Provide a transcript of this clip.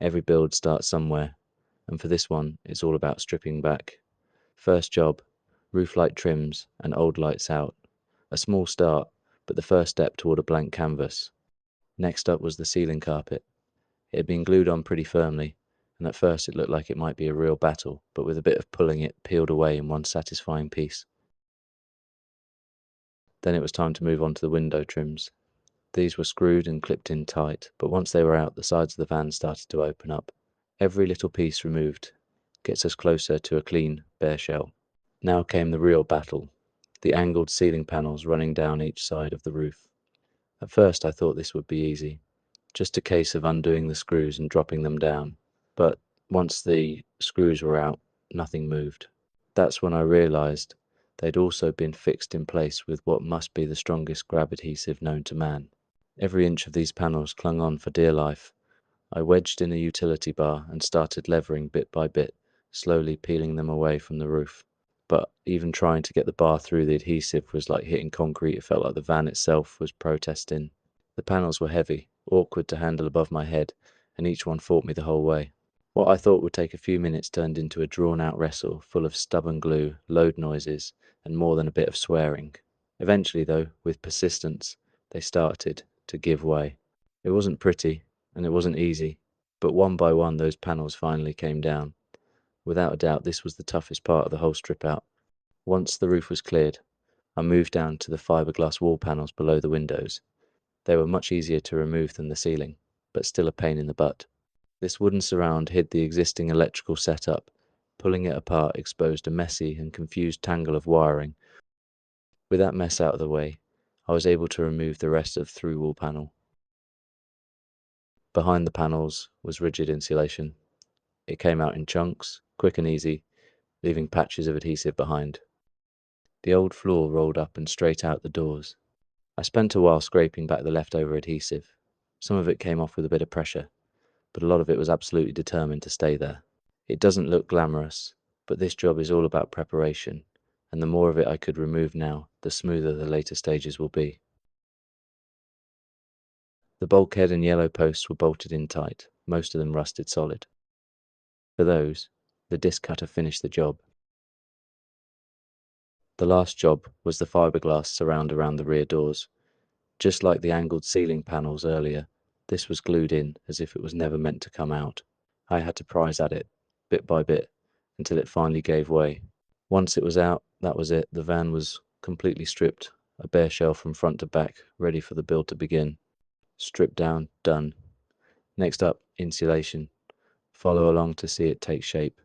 Every build starts somewhere, and for this one, it's all about stripping back. First job, roof light trims and old lights out. A small start, but the first step toward a blank canvas. Next up was the ceiling carpet. It had been glued on pretty firmly, and at first it looked like it might be a real battle, but with a bit of pulling it peeled away in one satisfying piece. Then it was time to move on to the window trims. These were screwed and clipped in tight, but once they were out, the sides of the van started to open up. Every little piece removed gets us closer to a clean, bare shell. Now came the real battle, the angled ceiling panels running down each side of the roof. At first I thought this would be easy, just a case of undoing the screws and dropping them down. But once the screws were out, nothing moved. That's when I realized they'd also been fixed in place with what must be the strongest grab adhesive known to man. Every inch of these panels clung on for dear life. I wedged in a utility bar and started levering bit by bit, slowly peeling them away from the roof. But even trying to get the bar through the adhesive was like hitting concrete. It felt like the van itself was protesting. The panels were heavy, awkward to handle above my head, and each one fought me the whole way. What I thought would take a few minutes turned into a drawn-out wrestle full of stubborn glue, load noises, and more than a bit of swearing. Eventually, though, with persistence, they started to give way. It wasn't pretty, and it wasn't easy, but one by one those panels finally came down. Without a doubt, this was the toughest part of the whole strip out. Once the roof was cleared, I moved down to the fiberglass wall panels below the windows. They were much easier to remove than the ceiling, but still a pain in the butt. This wooden surround hid the existing electrical setup. Pulling it apart exposed a messy and confused tangle of wiring. With that mess out of the way, I was able to remove the rest of the through-wall panel. Behind the panels was rigid insulation. It came out in chunks, quick and easy, leaving patches of adhesive behind. The old floor rolled up and straight out the doors. I spent a while scraping back the leftover adhesive. Some of it came off with a bit of pressure, but a lot of it was absolutely determined to stay there. It doesn't look glamorous, but this job is all about preparation, and the more of it I could remove now, the smoother the later stages will be. The bulkhead and yellow posts were bolted in tight, most of them rusted solid. For those, the disc cutter finished the job. The last job was the fiberglass surround around the rear doors. Just like the angled ceiling panels earlier, this was glued in as if it was never meant to come out. I had to prise at it, bit by bit, until it finally gave way. Once it was out, that was it. The van was completely stripped, a bare shell from front to back, ready for the build to begin. Stripped down, done. Next up, insulation. Follow along to see it take shape.